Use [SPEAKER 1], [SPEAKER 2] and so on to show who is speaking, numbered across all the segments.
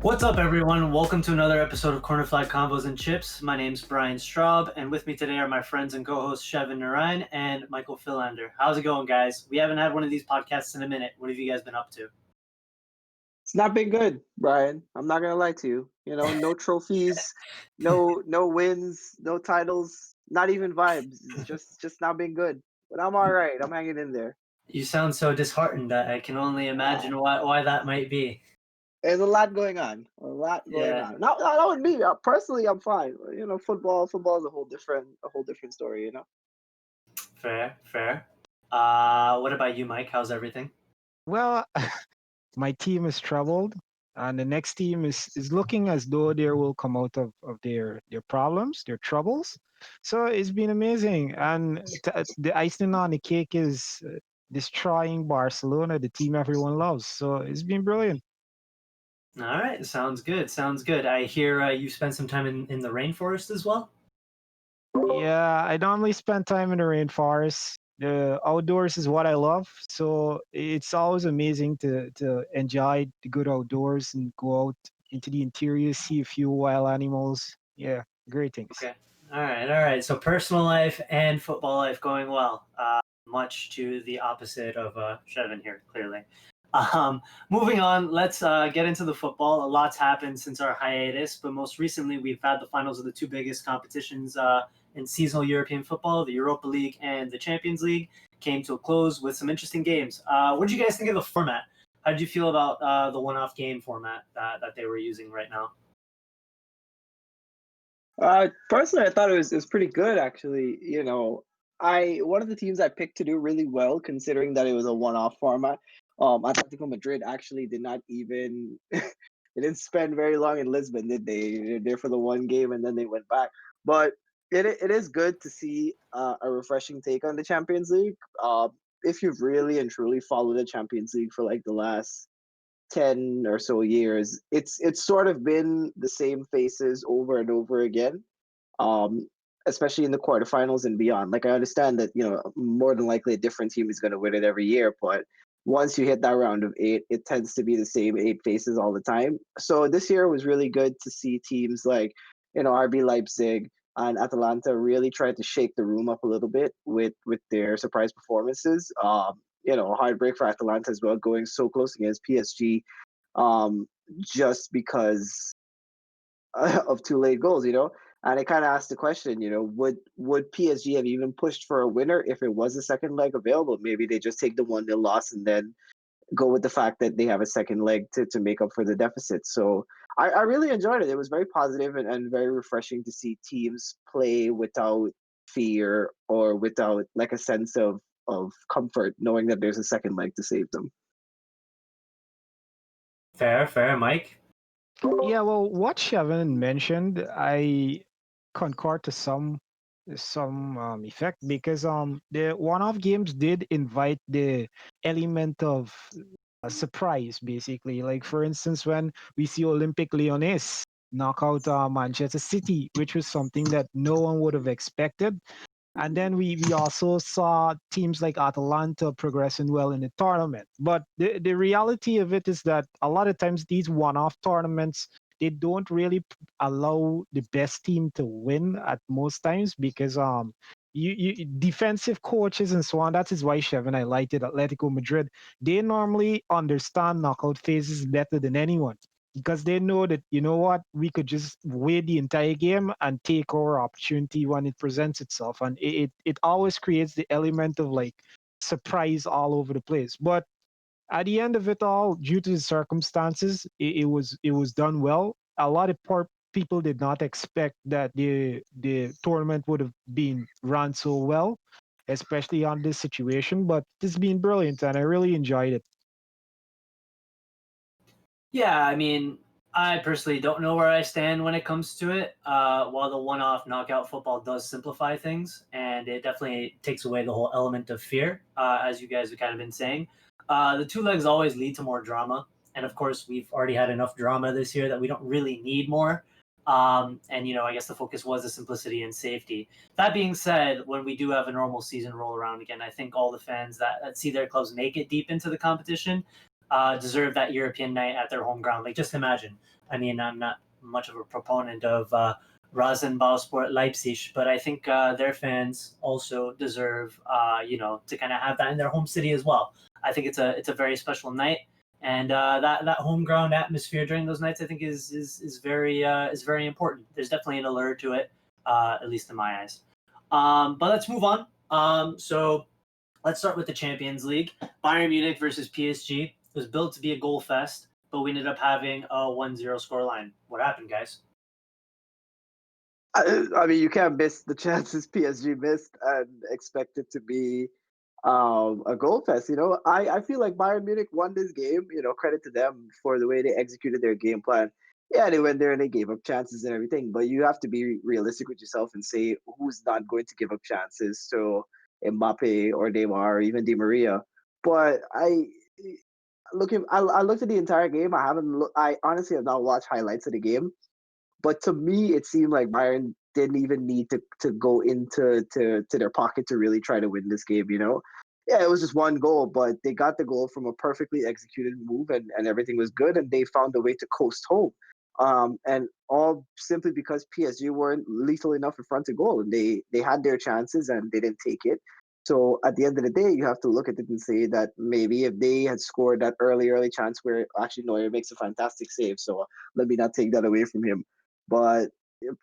[SPEAKER 1] What's up, everyone? Welcome to another episode of Corner Flag Convos and Chips. My name's Brian Straub, and with me today are my friends and co-hosts Shevin Narayan and Michael Philander. How's it going, guys? We haven't had one of these podcasts in a minute. What have you guys been up to?
[SPEAKER 2] It's not been good, Brian. I'm not gonna lie to you. No trophies, no wins, no titles, not even vibes. It's just not been good. But I'm all right. I'm hanging in there.
[SPEAKER 1] You sound so disheartened. I can only
[SPEAKER 2] Ah,
[SPEAKER 1] imagine why that might be.
[SPEAKER 2] there's a lot going on. A lot going
[SPEAKER 1] Yeah,
[SPEAKER 2] on. Not with me. Personally, I'm fine. Football is a whole different story.
[SPEAKER 1] fair, fair. What about you, Mike? How's everything?
[SPEAKER 3] Well, my team is troubled, and the next team is looking as though they will come out of their problems, their troubles. So it's been amazing, and the icing on the cake is destroying Barcelona, the team everyone loves. So it's been brilliant.
[SPEAKER 1] All right, sounds good. Sounds good. I hear you spent some time in the rainforest as well.
[SPEAKER 3] Yeah, I normally spend time in the rainforest. The outdoors is what I love, so it's always amazing to enjoy the good outdoors and go out into the interior, see a few wild animals. Yeah, great things.
[SPEAKER 1] Okay. All right. All right. So personal life and football life going well. Much to the opposite of Shevin here, clearly. Moving on, let's get into the football. A lot's happened since our hiatus, but most recently we've had the finals of the two biggest competitions in seasonal European football, the Europa League and the Champions League, came to a close with some interesting games. What did you guys think of the format? How did you feel about the one-off game format that they were using right now?
[SPEAKER 2] Personally, I thought it was pretty good actually. I one of the teams I picked to do really well, considering that it was a one-off format. Atletico Madrid actually did not even they didn't spend very long in Lisbon, did they? They're there for the one game and then they went back. But it is good to see a refreshing take on the Champions League. If you've really and truly followed the Champions League for like the last 10 or so years, it's sort of been the same faces over and over again, um, especially in the quarterfinals and beyond. Like I understand that more than likely a different team is going to win it every year, but once you hit that round of eight, it tends to be the same eight faces all the time. So this year was really good to see teams like RB Leipzig and Atalanta really try to shake the room up a little bit with their surprise performances. Heartbreak for Atalanta as well, going so close against PSG, um, just because of two late goals. And it kind of asked the question, would PSG have even pushed for a winner if it was a second leg available? Maybe they just take the 1-0 loss and then go with the fact that they have a second leg to make up for the deficit. So I really enjoyed it. It was very positive and very refreshing to see teams play without fear or without like a sense of comfort, knowing that there's a second leg to save them.
[SPEAKER 1] Fair, fair, Mike.
[SPEAKER 3] Yeah, well, what Shevin mentioned, I concur to some effect because the one-off games did invite the element of a surprise, basically. Like for instance, when we see Olympic Lyonnais knock out Manchester City, which was something that no one would have expected. And then we also saw teams like Atalanta progressing well in the tournament. But the reality of it is that a lot of times these one-off tournaments, they don't really allow the best team to win at most times because you defensive coaches and so on. That is why Shevin highlighted Atletico Madrid. They normally understand knockout phases better than anyone because they know that, you know what, we could just wait the entire game and take our opportunity when it presents itself, and it always creates the element of like surprise all over the place. But at the end of it all, due to the circumstances, it was done well. A lot of people did not expect that the tournament would have been run so well, especially on this situation, but it's been brilliant and I really enjoyed it.
[SPEAKER 1] Yeah, I mean, I personally don't know where I stand when it comes to it. While the one-off knockout football does simplify things, and it definitely takes away the whole element of fear, as you guys have kind of been saying. The two legs always lead to more drama, and of course, we've already had enough drama this year that we don't really need more. And I guess the focus was the simplicity and safety. That being said, when we do have a normal season roll around again, I think all the fans that see their clubs make it deep into the competition deserve that European night at their home ground. Like, just imagine. I mean, I'm not much of a proponent of Rasenballsport Leipzig, but I think their fans also deserve, to kind of have that in their home city as well. I think it's a very special night, and that home ground atmosphere during those nights, I think, is very important. There's definitely an allure to it, at least in my eyes. But let's move on. So let's start with the Champions League. Bayern Munich versus PSG. It was built to be a goal fest, but we ended up having a 1-0 scoreline. What happened, guys?
[SPEAKER 2] I mean, you can't miss the chances PSG missed and expect it to be a goal fest. I feel like Bayern Munich won this game. Credit to them for the way they executed their game plan. Yeah, they went there and they gave up chances and everything, but you have to be realistic with yourself and say who's not going to give up chances to Mbappe or Neymar or even Di Maria. But I looked at the entire game. I honestly have not watched highlights of the game, but to me, it seemed like Bayern didn't even need to go into to their pocket to really try to win this game. Yeah, it was just one goal, but they got the goal from a perfectly executed move, and everything was good, and they found a way to coast home. And all simply because PSG weren't lethal enough in front of goal, and they had their chances and they didn't take it. So at the end of the day, you have to look at it and say that maybe if they had scored that early chance where actually Neuer makes a fantastic save, so let me not take that away from him. But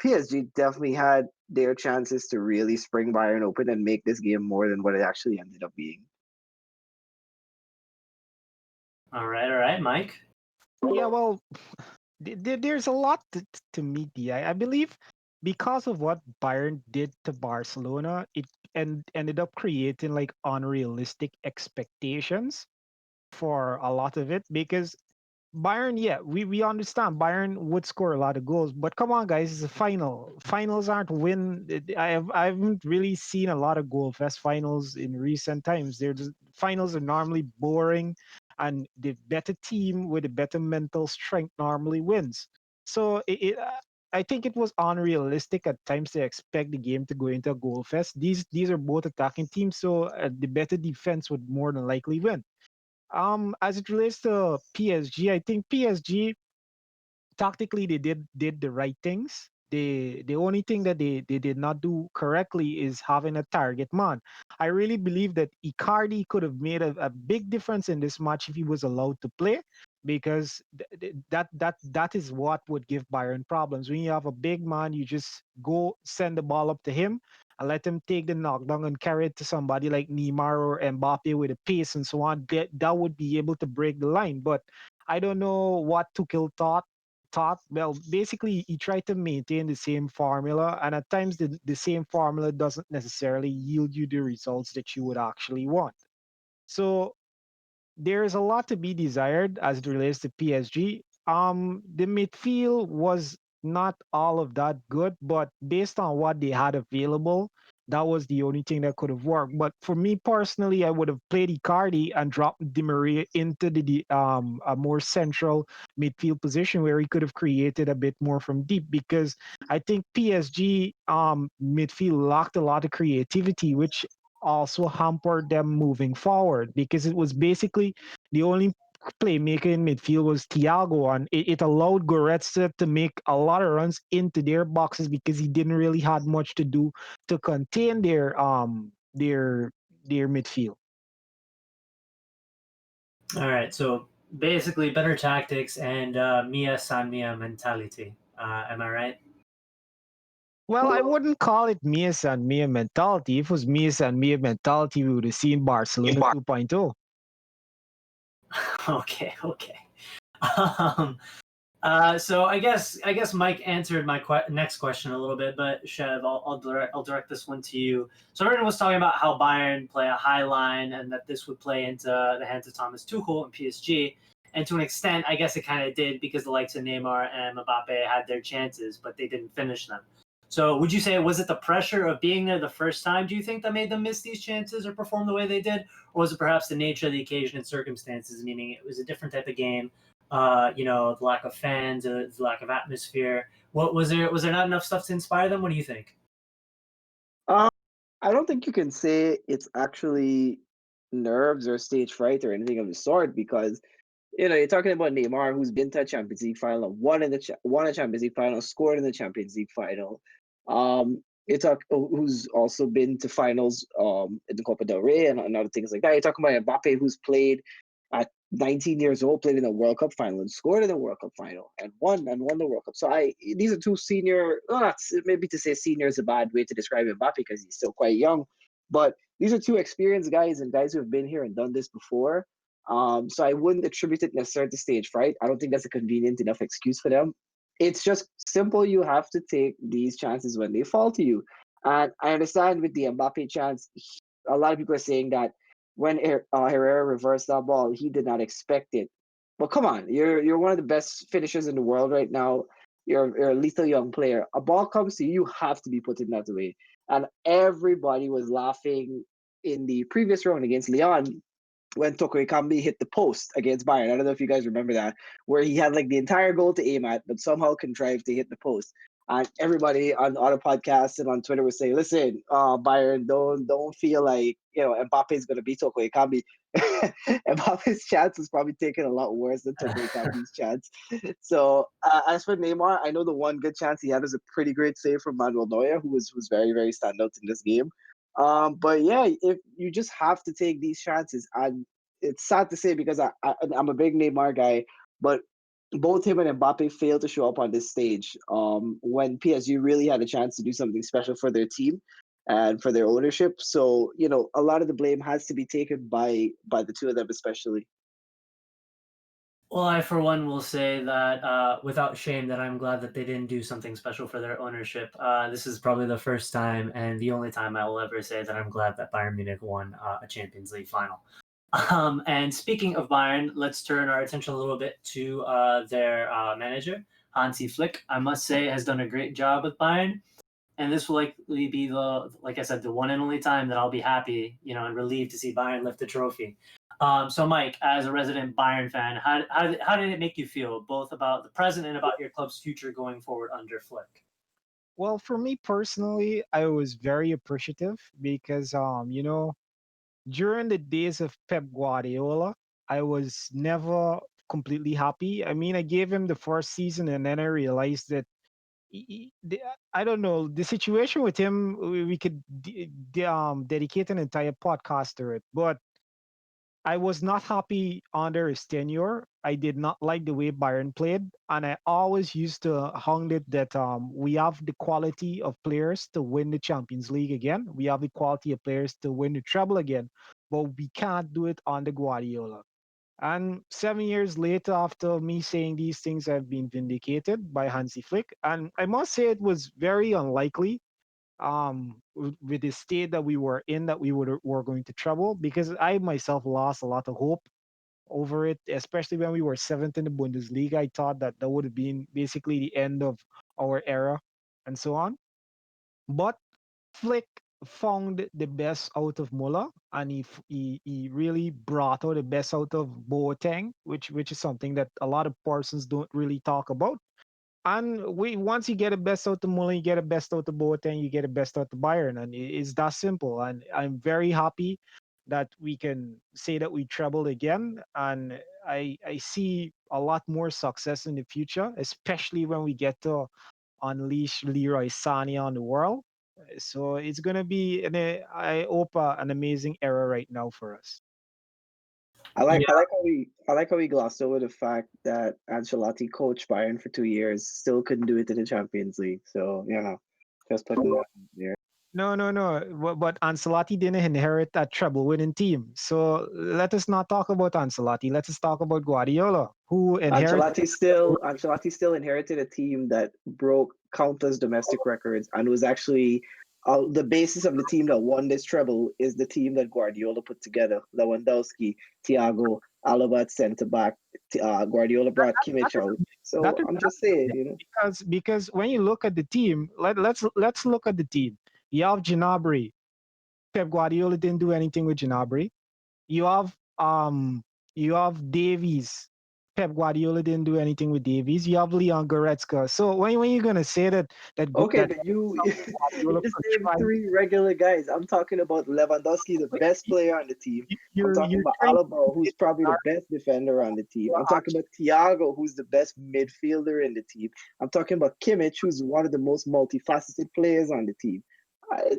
[SPEAKER 2] PSG definitely had their chances to really spring Bayern open and make this game more than what it actually ended up being.
[SPEAKER 1] All right, Mike.
[SPEAKER 3] Yeah, well, there's a lot to meet the eye. I believe because of what Bayern did to Barcelona, it ended up creating like unrealistic expectations for a lot of it because Bayern, yeah, we understand Bayern would score a lot of goals, but come on, guys, it's a final. Finals aren't win. I haven't really seen a lot of goal fest finals in recent times. Finals are normally boring, and the better team with a better mental strength normally wins. So I think it was unrealistic at times to expect the game to go into a goal fest. These are both attacking teams, so the better defense would more than likely win. As it relates to PSG, I think PSG tactically they did the right things. The only thing that they did not do correctly is having a target man. I really believe that Icardi could have made a big difference in this match if he was allowed to play, because that is what would give Bayern problems. When you have a big man, you just go send the ball up to him and let him take the knockdown and carry it to somebody like Neymar or Mbappe with a pace and so on. That would be able to break the line. But I don't know what Tuchel thought. Well, basically he tried to maintain the same formula, and at times the same formula doesn't necessarily yield you the results that you would actually want. So there's a lot to be desired as it relates to PSG. The midfield was not all of that good, but based on what they had available, that was the only thing that could have worked. But for me personally, I would have played Icardi and dropped Di Maria into a more central midfield position where he could have created a bit more from deep, because I think PSG midfield lacked a lot of creativity, which also hampered them moving forward, because it was basically the only playmaker in midfield was Thiago, and it allowed Goretzka to make a lot of runs into their boxes because he didn't really had much to do to contain their midfield.
[SPEAKER 1] All right, so basically better tactics and Mia San Mia mentality. Am I right?
[SPEAKER 3] Well, I wouldn't call it Mia San Mia mentality. If it was Mia San Mia mentality, we would have seen Barcelona 2.0.
[SPEAKER 1] Okay. Um, so I guess Mike answered my next question a little bit, but Chev, I'll direct this one to you. So everyone was talking about how Bayern play a high line and that this would play into the hands of Thomas Tuchel and PSG. And to an extent, I guess it kind of did, because the likes of Neymar and Mbappe had their chances, but they didn't finish them. So would you say, was it the pressure of being there the first time, do you think, that made them miss these chances or perform the way they did? Or was it perhaps the nature of the occasion and circumstances, meaning it was a different type of game, the lack of fans, the lack of atmosphere? What was there? Was there not enough stuff to inspire them? What do you think?
[SPEAKER 2] Um, I don't think you can say it's actually nerves or stage fright or anything of the sort, because you're talking about Neymar, who's been to a Champions League final, won a Champions League final, scored in the Champions League final. You talk who's also been to finals in the Copa del Rey and other things like that. You're talking about Mbappe, who's played at 19 years old, played in the World Cup final and scored in the World Cup final and won the World Cup. So these are two senior, well, not maybe to say senior is a bad way to describe Mbappe because he's still quite young, but these are two experienced guys and guys who have been here and done this before. So I wouldn't attribute it necessarily to stage fright. I don't think that's a convenient enough excuse for them. It's just simple. You have to take these chances when they fall to you. And I understand with the Mbappe chance, a lot of people are saying that when Herrera reversed that ball, he did not expect it. But come on, you're one of the best finishers in the world right now. You're a lethal young player. A ball comes to you, you have to be putting that away. And everybody was laughing in the previous round against Leon when Toko Ekambi hit the post against Bayern. I don't know if you guys remember that, where he had like the entire goal to aim at, but somehow contrived to hit the post. And everybody on the podcast and on Twitter was saying, "Listen, Bayern, don't feel like Mbappe is going to beat Toko Ekambi. Mbappe's chance is probably taken a lot worse than Toko Ekambi's chance." So as for Neymar, I know the one good chance he had was a pretty great save from Manuel Neuer, who was very very standout in this game. But yeah, if you just have to take these chances, and it's sad to say because I'm a big Neymar guy, but both him and Mbappe failed to show up on this stage when PSG really had a chance to do something special for their team and for their ownership. So a lot of the blame has to be taken by the two of them, especially.
[SPEAKER 1] Well, I for one will say that without shame that I'm glad that they didn't do something special for their ownership. This is probably the first time and the only time I will ever say that I'm glad that Bayern Munich won a Champions League final. And speaking of Bayern, let's turn our attention a little bit to their manager, Hansi Flick. I must say has done a great job with Bayern, and this will likely be like I said, the one and only time that I'll be happy, and relieved to see Bayern lift the trophy. So, Mike, as a resident Bayern fan, how did it make you feel, both about the present and about your club's future going forward under Flick?
[SPEAKER 3] Well, for me personally, I was very appreciative because during the days of Pep Guardiola, I was never completely happy. I mean, I gave him the first season and then I realized that I don't know, the situation with him, we could dedicate an entire podcast to it, but I was not happy under his tenure. I did not like the way Bayern played, and I always used to hung it that we have the quality of players to win the Champions League again. We have the quality of players to win the treble again, but we can't do it under Guardiola. And 7 years later, after me saying these things, I've been vindicated by Hansi Flick, and I must say it was very unlikely with the state that we were in that were going to trouble because I myself lost a lot of hope over it, especially when we were seventh in the Bundesliga. I thought that that would have been basically the end of our era and so on. But Flick found the best out of Muller, and he really brought out the best out of Boateng, which is something that a lot of persons don't really talk about. And once you get the best out of Muller, you get the best out of Boateng, you get the best out of Bayern, and it's that simple. And I'm very happy that we can say that we trebled again, and I see a lot more success in the future, especially when we get to unleash Leroy Sané on the world. So it's gonna be I hope an amazing era right now for us.
[SPEAKER 2] I like how we glossed over the fact that Ancelotti coached Bayern for 2 years, still couldn't do it in the Champions League. So just putting that out there.
[SPEAKER 3] No, no, no. But Ancelotti didn't inherit that treble-winning team. So let us not talk about Ancelotti. Let us talk about Guardiola, who inherited.
[SPEAKER 2] Ancelotti still inherited a team that broke countless domestic records and was actually the basis of the team that won this treble is the team that Guardiola put together. Lewandowski, Thiago, Alaba at centre back. Guardiola brought Kimmich out.
[SPEAKER 3] That
[SPEAKER 2] So
[SPEAKER 3] is
[SPEAKER 2] I'm just saying,
[SPEAKER 3] because when you look at the team, let's look at the team. You have Gnabry. Pep Guardiola didn't do anything with Gnabry. You have um you have Davies. Pep Guardiola didn't do anything with Davies. You have Leon Goretzka. So when you gonna say
[SPEAKER 2] Okay,
[SPEAKER 3] that
[SPEAKER 2] but you
[SPEAKER 3] Guardiola
[SPEAKER 2] you just named
[SPEAKER 3] contrived,
[SPEAKER 2] three regular guys. I'm talking about Lewandowski, the best player on the team. I'm talking
[SPEAKER 3] you're
[SPEAKER 2] about
[SPEAKER 3] trying
[SPEAKER 2] Alaba,
[SPEAKER 3] to
[SPEAKER 2] who's probably the best defender on the team. I'm talking about Thiago, who's the best midfielder in the team. I'm talking about Kimmich, who's one of the most multifaceted players on the team.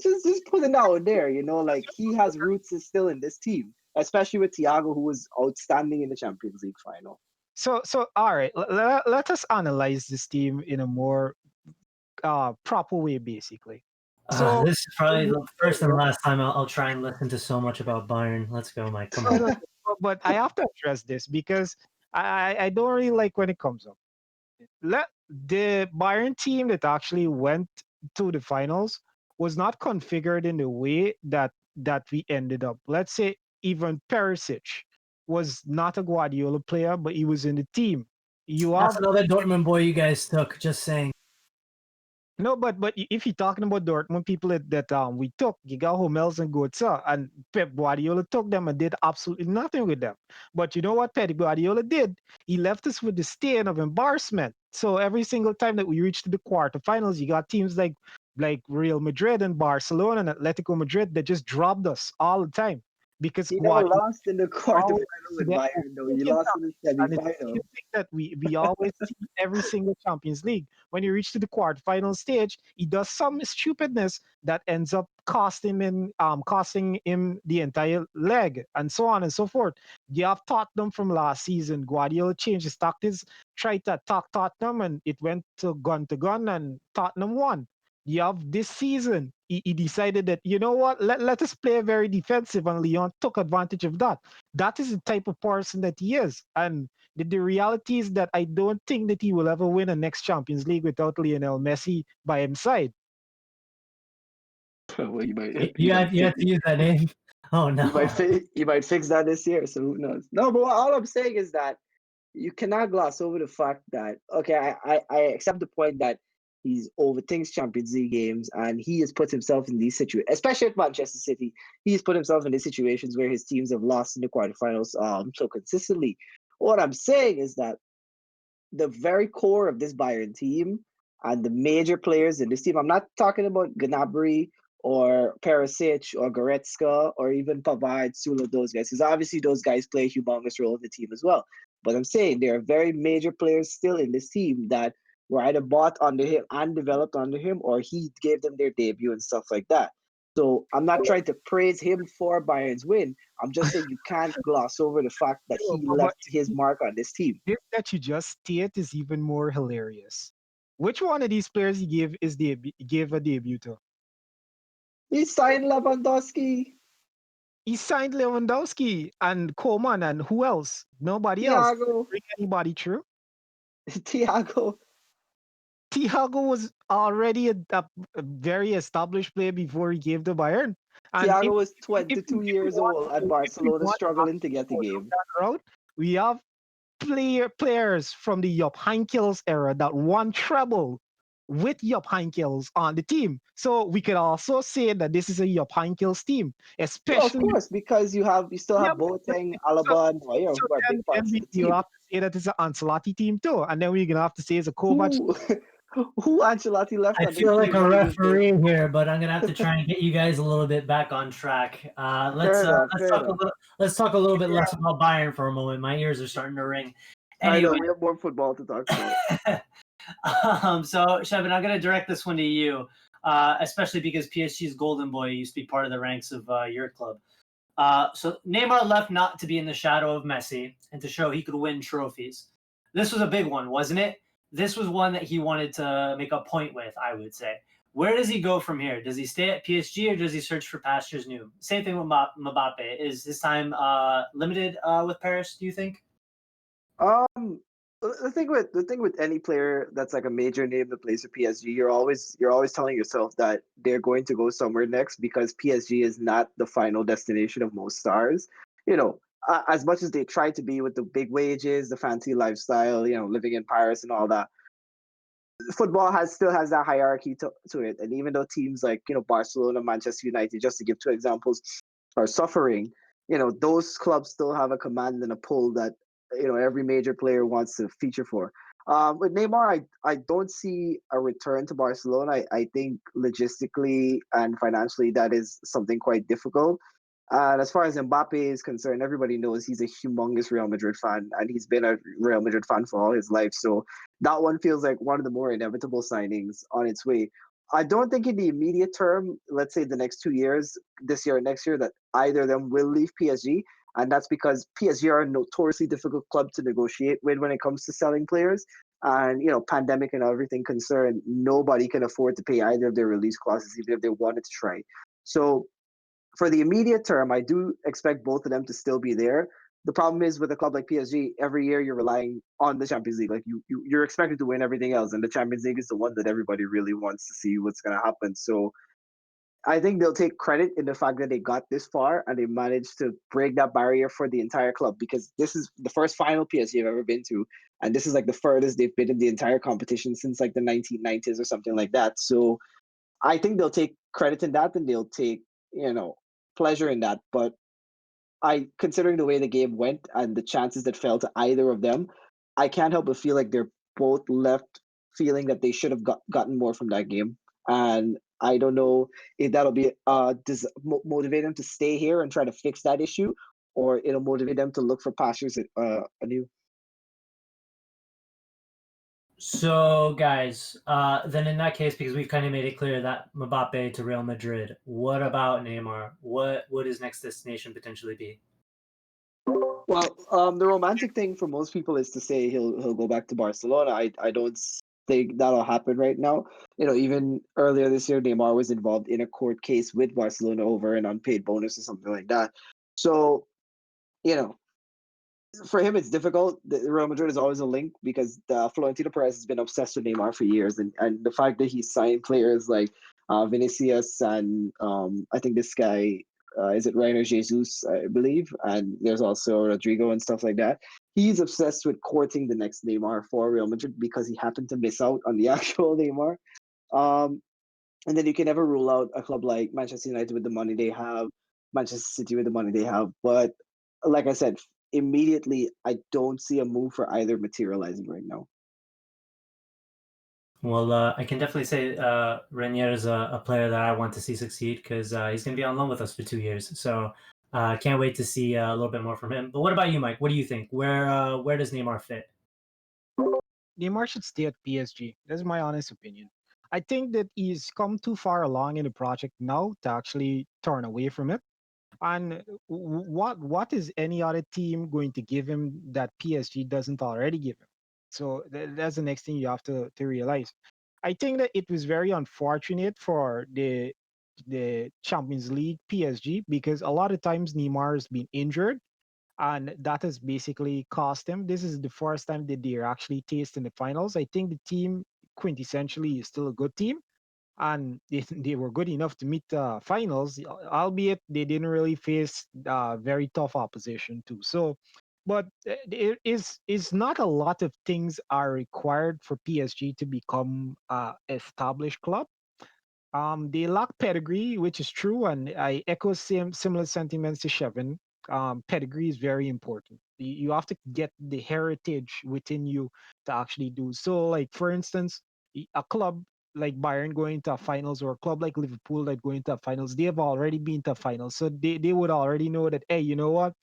[SPEAKER 2] Just put it out there, like he has roots is still in this team, especially with Thiago, who was outstanding in the Champions League final.
[SPEAKER 3] So all right, let us analyze this team in a more proper way, basically. So
[SPEAKER 1] This is probably the first and last time I'll try and listen to so much about Bayern. Let's go, Mike. Come on.
[SPEAKER 3] but I have to address this because I don't really like when it comes up. Let the Bayern team that actually went to the finals was not configured in the way that we ended up. Let's say even Perisic was not a Guardiola player, but he was in the team. You
[SPEAKER 1] That's
[SPEAKER 3] have
[SPEAKER 1] another Dortmund boy you guys took. Just saying.
[SPEAKER 3] no, but if you're talking about Dortmund people that we took, Giga Hummels and Götze, and Pep Guardiola took them and did absolutely nothing with them. But you know what Pep Guardiola did? He left us with the stain of embarrassment. So every single time that we reached the quarterfinals, you got teams like Real Madrid and Barcelona and Atletico Madrid that just dropped us all the time because
[SPEAKER 2] He never
[SPEAKER 3] Guardiola
[SPEAKER 2] lost in the
[SPEAKER 3] always
[SPEAKER 2] quarterfinal with
[SPEAKER 3] that
[SPEAKER 2] Bayern, though. He lost in the
[SPEAKER 3] and it's the same
[SPEAKER 2] semifinal.
[SPEAKER 3] thing that we always see every single Champions League. When you reach to the quarterfinal stage, he does some stupidness that ends up costing him the entire leg, and so on and so forth. You have Tottenham from last season. Guardiola changed his tactics, tried to attack Tottenham, and it went to gun, and Tottenham won. You have this season. He decided that, you know what, let us play very defensive, and Leon took advantage of that. That is the type of person that he is. And the reality is that I don't think that he will ever win a next Champions League without Lionel Messi by his side.
[SPEAKER 2] Well,
[SPEAKER 1] You had to use that name. Oh no.
[SPEAKER 2] he might fix that this year. So who knows? No, but all I'm saying is that you cannot gloss over the fact that okay, I accept the point that he's overthinks Champions League games and he has put himself in these situations, especially at Manchester City. He's put himself in these situations where his teams have lost in the quarterfinals so consistently. What I'm saying is that the very core of this Bayern team and the major players in this team. I'm not talking about Gnabry or Perisic or Goretzka or even Pavard, Sula, those guys, because obviously those guys play a humongous role in the team as well. But I'm saying there are very major players still in this team that were either bought under him and developed under him, or he gave them their debut and stuff like that. So I'm not trying to praise him for Bayern's win. I'm just saying you can't gloss over the fact that he
[SPEAKER 3] But
[SPEAKER 2] left his mark on this team.
[SPEAKER 3] this that you just state is even more hilarious. Which one of these players he gave a debut to?
[SPEAKER 2] He signed Lewandowski,
[SPEAKER 3] He signed Lewandowski and Coman and who else? Nobody else.
[SPEAKER 2] Thiago,
[SPEAKER 3] Bring anybody through?
[SPEAKER 2] Thiago.
[SPEAKER 3] Thiago was already a very established player before he gave to Bayern. And
[SPEAKER 2] Thiago was
[SPEAKER 3] if
[SPEAKER 2] 22 years old at
[SPEAKER 3] if we
[SPEAKER 2] Barcelona,
[SPEAKER 3] want to
[SPEAKER 2] struggling to
[SPEAKER 3] actually
[SPEAKER 2] get the
[SPEAKER 3] go down
[SPEAKER 2] game.
[SPEAKER 3] that route, we have players from the Jupp Heynckes era that won treble with Jupp Heynckes on the team. So we could also say that this is a Jupp Heynckes team,
[SPEAKER 2] Well, of
[SPEAKER 3] especially
[SPEAKER 2] course, because you still
[SPEAKER 3] yeah,
[SPEAKER 2] have Boateng, Alaba, and Neuer, who are big
[SPEAKER 3] then
[SPEAKER 2] parts of the
[SPEAKER 3] you'll
[SPEAKER 2] team.
[SPEAKER 3] have to say that it's an Ancelotti team too, and then we're gonna have to say it's a Kovac.
[SPEAKER 2] Who who Ancelotti left
[SPEAKER 1] I
[SPEAKER 2] on this
[SPEAKER 1] feel like
[SPEAKER 2] team?
[SPEAKER 1] a
[SPEAKER 2] What did you think?
[SPEAKER 1] referee here, but I'm gonna have to try and get you guys a little bit back on track.
[SPEAKER 2] Fair
[SPEAKER 1] Let's
[SPEAKER 2] enough,
[SPEAKER 1] let's
[SPEAKER 2] fair
[SPEAKER 1] talk a
[SPEAKER 2] enough.
[SPEAKER 1] little let's talk a little bit less about Bayern for a moment. My ears are starting to ring.
[SPEAKER 2] I know
[SPEAKER 1] Anyway,
[SPEAKER 2] we have more football to talk about.
[SPEAKER 1] so Shevin, I'm gonna direct this one to you, especially because PSG's golden boy used to be part of the ranks of your club. So Neymar left not to be in the shadow of Messi and to show he could win trophies. This was a big one, wasn't it? This was one that he wanted to make a point with, I would say. Where does he go from here? Does he stay at PSG or does he search for pastures new? Same thing with Mbappe. Is his time limited with Paris, do you think?
[SPEAKER 2] Um, the thing with any player that's like a major name that plays for PSG, you're always telling yourself that they're going to go somewhere next because PSG is not the final destination of most stars. You know, as much as they try to be with the big wages, the fancy lifestyle, living in Paris and all that, football still has that hierarchy to it. And even though teams like Barcelona, Manchester United, just to give two examples, are suffering, those clubs still have a command and a pull that every major player wants to feature for. With Neymar, I don't see a return to Barcelona. I think logistically and financially that is something quite difficult. And as far as Mbappe is concerned, everybody knows he's a humongous Real Madrid fan, and he's been a Real Madrid fan for all his life. So that one feels like one of the more inevitable signings on its way. I don't think in the immediate term, let's say the next 2 years, this year or next year, that either of them will leave PSG. And that's because PSG are a notoriously difficult club to negotiate with when it comes to selling players. And, pandemic and everything concerned, nobody can afford to pay either of their release clauses, even if they wanted to try. So for the immediate term, I do expect both of them to still be there. The problem is with a club like PSG, every year you're relying on the Champions League. Like you're expected to win everything else, and the Champions League is the one that everybody really wants to see what's going to happen. So I think they'll take credit in the fact that they got this far and they managed to break that barrier for the entire club, because this is the first final PSG I've ever been to, and this is like the furthest they've been in the entire competition since like the 1990s or something like that. So I think they'll take credit in that, and they'll take pleasure in that. But considering the way the game went and the chances that fell to either of them, I can't help but feel like they're both left feeling that they should have gotten more from that game. And I don't know if that'll be motivate them to stay here and try to fix that issue, or it'll motivate them to look for pastures anew.
[SPEAKER 1] So, guys, then in that case, because we've kind of made it clear that Mbappe to Real Madrid, what about Neymar? What would his next destination potentially be?
[SPEAKER 2] Well, the romantic thing for most people is to say he'll go back to Barcelona. I don't think that'll happen right now. Even earlier this year, Neymar was involved in a court case with Barcelona over an unpaid bonus or something like that. So, you know, for him, it's difficult. The Real Madrid is always a link because Florentino Perez has been obsessed with Neymar for years, and the fact that he signed players like Vinicius and I think this guy is it Reiner Jesus, I believe, and there's also Rodrigo and stuff like that. He's obsessed with courting the next Neymar for Real Madrid because he happened to miss out on the actual Neymar. Um, and then you can never rule out a club like Manchester United with the money they have, Manchester City with the money they have. But like I said, immediately, I don't see a move for either materializing right now.
[SPEAKER 1] Well, I can definitely say Renier is a player that I want to see succeed because he's going to be on loan with us for 2 years. So I can't wait to see a little bit more from him. But what about you, Mike? What do you think? Where does Neymar fit?
[SPEAKER 3] Neymar should stay at PSG. That's my honest opinion. I think that he's come too far along in the project now to actually turn away from it. And what is any other team going to give him that PSG doesn't already give him? So that's the next thing you have to realize. I think that it was very unfortunate for the Champions League PSG because a lot of times Neymar has been injured and that has basically cost them. This is the first time that they're actually tasting the finals. I think the team quintessentially is still a good team, and they were good enough to meet the finals, albeit they didn't really face very tough opposition too. So, but it is not a lot of things are required for PSG to become a established club. They lack pedigree, which is true, and I echo similar sentiments to Shevin. Pedigree is very important. You have to get the heritage within you to actually do so. Like for instance, a club like Bayern going to finals or a club like Liverpool that going to finals, they have already been to finals, so they would already know that. Hey, you know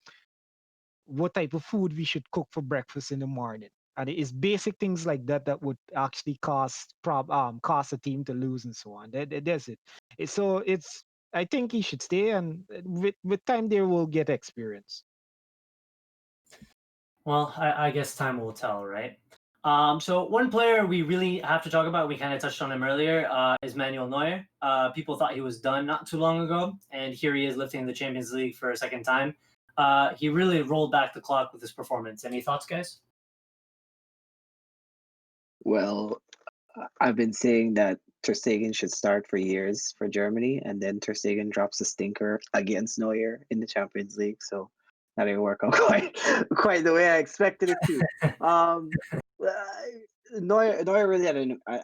[SPEAKER 3] what type of food we should cook for breakfast in the morning. And it's basic things like that that would actually cost a team to lose and so on. That's it. So it's I think he should stay, and with time they will get experience.
[SPEAKER 1] Well, I guess time will tell, right? So one player we really have to talk about, we kind of touched on him earlier, is Manuel Neuer. People thought he was done not too long ago, and here he is lifting the Champions League for a second time. He really rolled back the clock with his performance. Any thoughts, guys?
[SPEAKER 2] Well, I've been saying that Ter Stegen should start for years for Germany, and then Ter Stegen drops a stinker against Neuer in the Champions League. So that didn't work out quite the way I expected it to. Um, uh, Neuer really had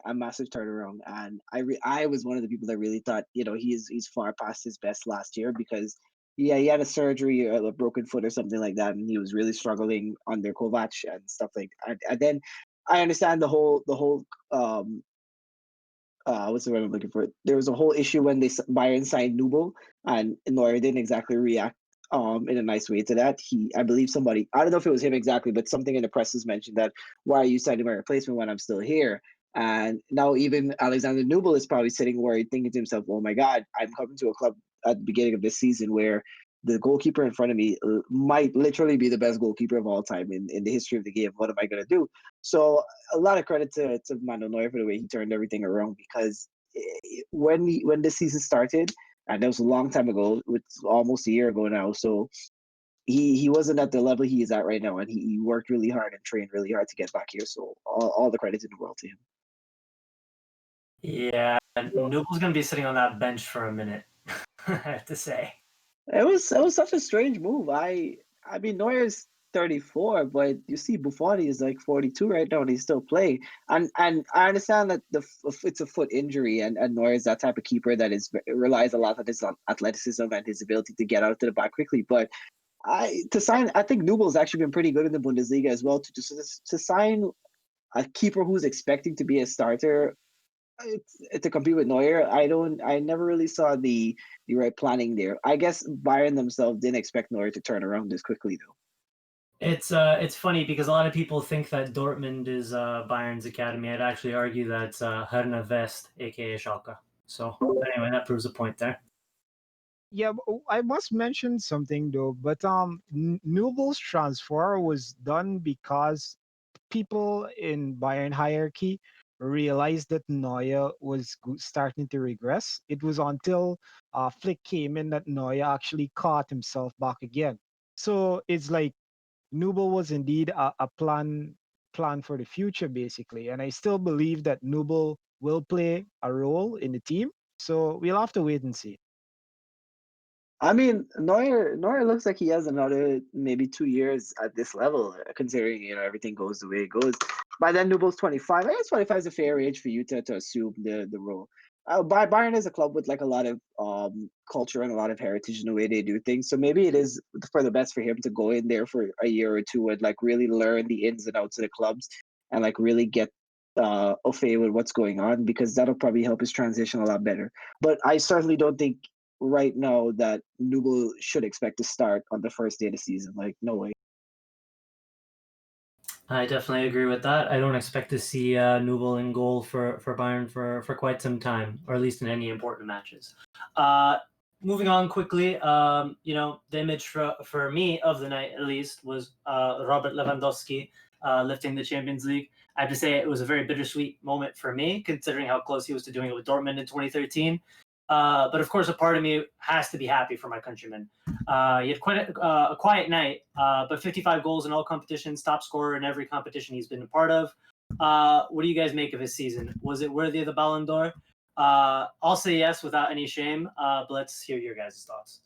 [SPEAKER 2] a massive turnaround, and I was one of the people that really thought he's far past his best last year because Yeah, he had a surgery, a broken foot or something like that, and he was really struggling under Kovac and stuff like that. And then I understand the whole what's the word I'm looking for? There was a whole issue when Bayern signed Nubel, and Neuer didn't exactly react in a nice way to that. I believe somebody, I don't know if it was him exactly, but something in the press has mentioned that why are you signing my replacement when I'm still here? And now even Alexander Nubel is probably sitting worried, thinking to himself, "Oh my God, I'm coming to a club at the beginning of this season where." The goalkeeper in front of me might literally be the best goalkeeper of all time in the history of the game. What am I going to do? So a lot of credit to Manuel Neuer for the way he turned everything around because when this season started, and that was a long time ago, it's almost a year ago now. So he wasn't at the level he is at right now, and he worked really hard and trained really hard to get back here. So all the credit in the world to him.
[SPEAKER 1] Yeah, and Nubel's gonna be sitting on that bench for a minute. I have to say.
[SPEAKER 2] It was such a strange move. I mean Neuer's 34, but you see Buffon is like 42 right now, and he's still playing. And I understand that it's a foot injury, and Neuer is that type of keeper that relies a lot on his athleticism and his ability to get out to the back quickly. But I think Nubel's actually been pretty good in the Bundesliga as well. To sign a keeper who's expecting to be a starter to compete with Neuer, I never really saw the right planning there. I guess Bayern themselves didn't expect Neuer to turn around this quickly though.
[SPEAKER 1] It's funny because a lot of people think that Dortmund is Bayern's academy. I'd actually argue that Herna West, aka Schalke. So anyway, that proves a point there.
[SPEAKER 3] Yeah, I must mention something though. But Nubel's transfer was done because people in Bayern hierarchy realized that Neuer was starting to regress. It was until Flick came in that Neuer actually caught himself back again. So it's like Nubel was indeed a plan for the future, basically. And I still believe that Nubel will play a role in the team. So we'll have to wait and see.
[SPEAKER 2] I mean, Neuer looks like he has another maybe 2 years at this level, considering everything goes the way it goes. By then, Nubel's 25. I guess 25 is a fair age for you to assume the role. Bayern is a club with like a lot of culture and a lot of heritage in the way they do things. So maybe it is for the best for him to go in there for a year or two and like really learn the ins and outs of the clubs and like really get au fait with what's going on because that'll probably help his transition a lot better. But I certainly don't think right now that Nubel should expect to start on the first day of the season. Like, no way.
[SPEAKER 1] I definitely agree with that. I don't expect to see Nubel in goal for Bayern for quite some time, or at least in any important matches. Uh, Moving on quickly, the image for me of the night at least was Robert Lewandowski lifting the Champions League. I have to say it was a very bittersweet moment for me, considering how close he was to doing it with Dortmund in 2013. But of course, a part of me has to be happy for my countrymen. He had quite a quiet night, but 55 goals in all competitions, top scorer in every competition he's been a part of. What do you guys make of his season? Was it worthy of the Ballon d'Or? I'll say yes without any shame, but let's hear your guys' thoughts.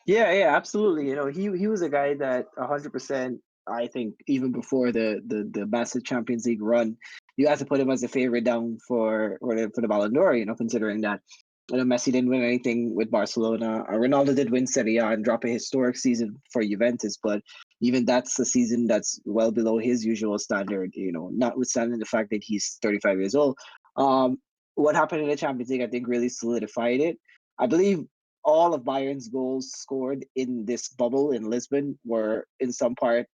[SPEAKER 2] Yeah, absolutely. He was a guy that 100%. I think even before the massive Champions League run, you had to put him as a favorite down for the Ballon d'Or. Considering that Messi didn't win anything with Barcelona, Ronaldo did win Serie A and drop a historic season for Juventus, but even that's a season that's well below his usual standard. Notwithstanding the fact that he's 35 years old. What happened in the Champions League, I think, really solidified it. I believe all of Bayern's goals scored in this bubble in Lisbon were in some part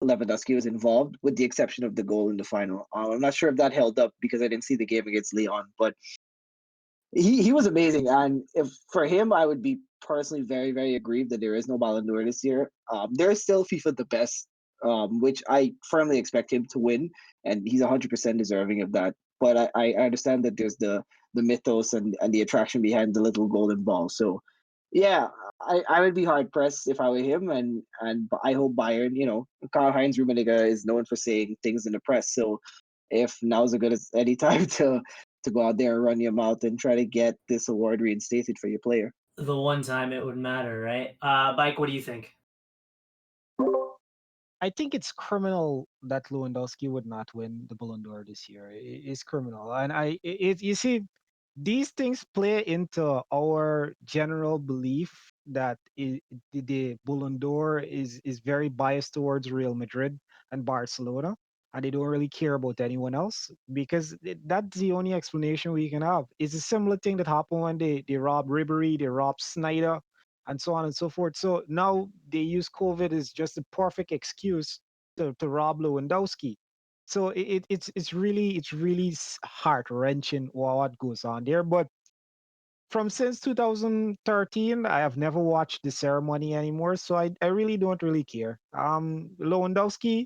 [SPEAKER 2] Lewandowski was involved, with the exception of the goal in the final. I'm not sure if that held up because I didn't see the game against Leon, but he was amazing. And if for him, I would be personally very, very aggrieved that there is no Ballon d'Or this year. There is still FIFA the best, which I firmly expect him to win, and he's 100% deserving of that. But I understand that there's the mythos and the attraction behind the little golden ball. So yeah, I would be hard pressed if I were him, and I hope Bayern. Karl-Heinz Rummenigge is known for saying things in the press. So if now's as good as any time to go out there and run your mouth and try to get this award reinstated for your player.
[SPEAKER 1] The one time it would matter, right? Mike, what do you think?
[SPEAKER 3] I think it's criminal that Lewandowski would not win the Ballon d'Or this year. It's criminal, and you see, these things play into our general belief that the Ballon d'Or is very biased towards Real Madrid and Barcelona, and they don't really care about anyone else because that's the only explanation we can have. It's a similar thing that happened when they robbed Ribery, they robbed Snyder, and so on and so forth. So now they use COVID as just a perfect excuse to rob Lewandowski. So it's really heart wrenching what goes on there. But from since 2013, I have never watched the ceremony anymore, so I really don't really care. Lewandowski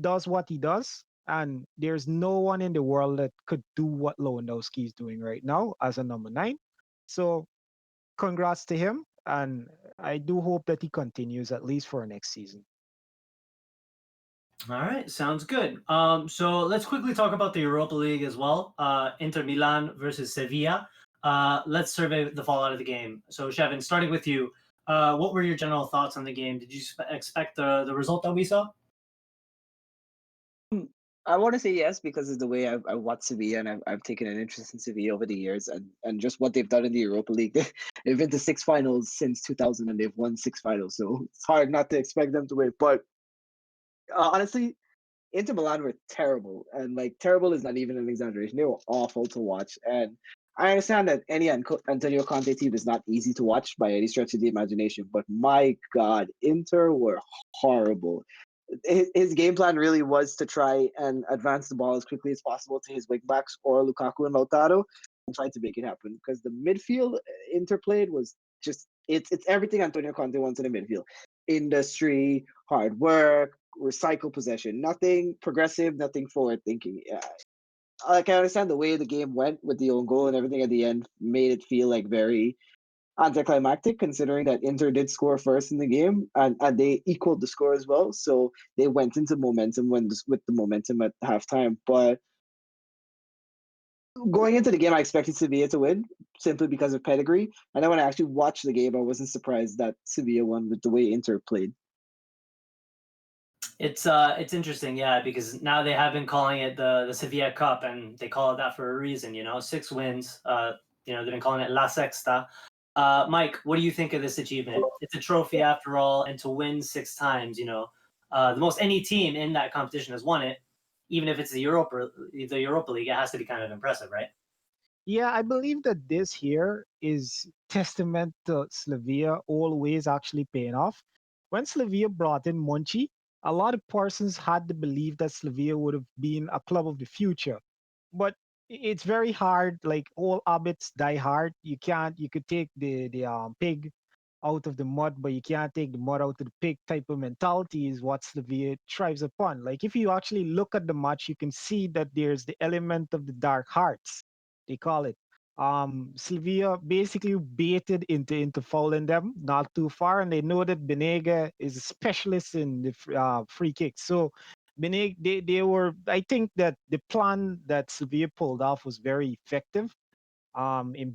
[SPEAKER 3] does what he does, and there's no one in the world that could do what Lewandowski is doing right now as a number nine. So congrats to him, and I do hope that he continues at least for next season.
[SPEAKER 1] All right, sounds good. So let's quickly talk about the Europa League as well. Inter Milan versus Sevilla. Let's survey the fallout of the game. So, Shevin, starting with you, what were your general thoughts on the game? Did you expect the result that we saw?
[SPEAKER 2] I want to say yes because of the way I watch Sevilla and I've taken an interest in Sevilla over the years and just what they've done in the Europa League. They've been to six finals since 2000 and they've won six finals, so it's hard not to expect them to win. But honestly, Inter Milan were terrible, and like terrible is not even an exaggeration. They were awful to watch, and I understand that any Antonio Conte team is not easy to watch by any stretch of the imagination. But my God, Inter were horrible. His game plan really was to try and advance the ball as quickly as possible to his wingbacks or Lukaku and Lautaro and try to make it happen because the midfield interplayed was just it's everything Antonio Conte wants in a midfield: industry, hard work, recycle possession. Nothing progressive, nothing forward thinking. Yeah. Like I understand the way the game went with the own goal and everything at the end made it feel like very anticlimactic considering that Inter did score first in the game and they equaled the score as well. So they went into momentum with the momentum at halftime. But going into the game, I expected Sevilla to win simply because of pedigree. And then when I actually watched the game, I wasn't surprised that Sevilla won with the way Inter played.
[SPEAKER 1] It's interesting, yeah, because now they have been calling it the Sevilla Cup, and they call it that for a reason. 6 wins. They've been calling it La Sexta. Mike, what do you think of this achievement? It's a trophy after all, and to win 6 times, the most any team in that competition has won it. Even if it's the Europa League, it has to be kind of impressive, right?
[SPEAKER 3] Yeah, I believe that this here is testament to Slovenia always actually paying off. When Slovenia brought in Monchi, a lot of persons had to believe that Slovenia would have been a club of the future. But it's very hard, like all habits die hard. You could take the pig out of the mud, but you can't take the mud out of the pig type of mentality is what Slovenia thrives upon. Like if you actually look at the match, you can see that there's the element of the dark hearts they call it. Sylvia basically baited into fouling them not too far, and they know that Benega is a specialist in the free kicks. So Benega, they were. I think that the plan that Sylvia pulled off was very effective. In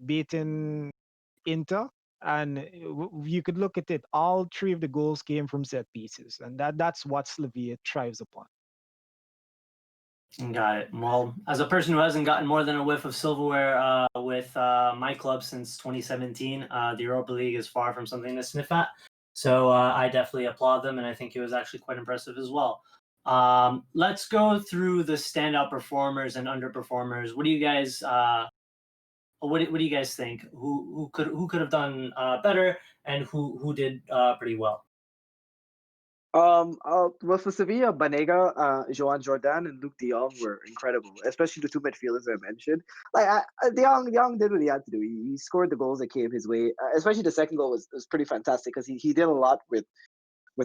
[SPEAKER 3] baiting Inter, and you could look at it. All three of the goals came from set pieces, and that's what Sylvia thrives upon.
[SPEAKER 1] Got it. Well, as a person who hasn't gotten more than a whiff of silverware with my club since 2017, the Europa League is far from something to sniff at. So I definitely applaud them, and I think it was actually quite impressive as well. Let's go through the standout performers and underperformers. What do you guys what do you guys think? Who could have done better, and who did pretty well?
[SPEAKER 2] Well, for Sevilla, Banega, Joan Jordan, and Luke De Jong were incredible, especially the two midfielders I mentioned. Like De Jong did what he had to do. He scored the goals that came his way. Especially the second goal was pretty fantastic because he did a lot with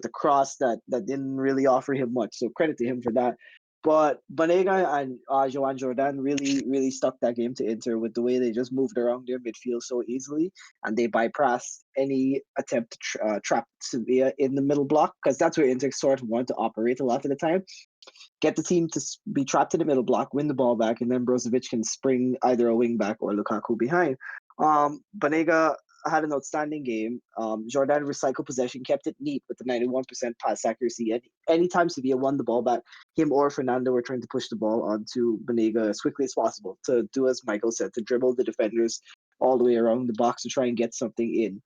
[SPEAKER 2] a cross that didn't really offer him much. So credit to him for that. But Banega and Joan Jordan really stuck that game to Inter with the way they just moved around their midfield so easily, and they bypassed any attempt to trap Sevilla in the middle block because that's where Inter sort of wanted to operate a lot of the time. Get the team to be trapped in the middle block, win the ball back, and then Brozovic can spring either a wing back or Lukaku behind. Banega had an outstanding game. Jordan recycled possession, kept it neat with the 91% pass accuracy. And anytime Sevilla won the ball back, him or Fernando were trying to push the ball onto Banega as quickly as possible to do as Michael said, to dribble the defenders all the way around the box to try and get something in.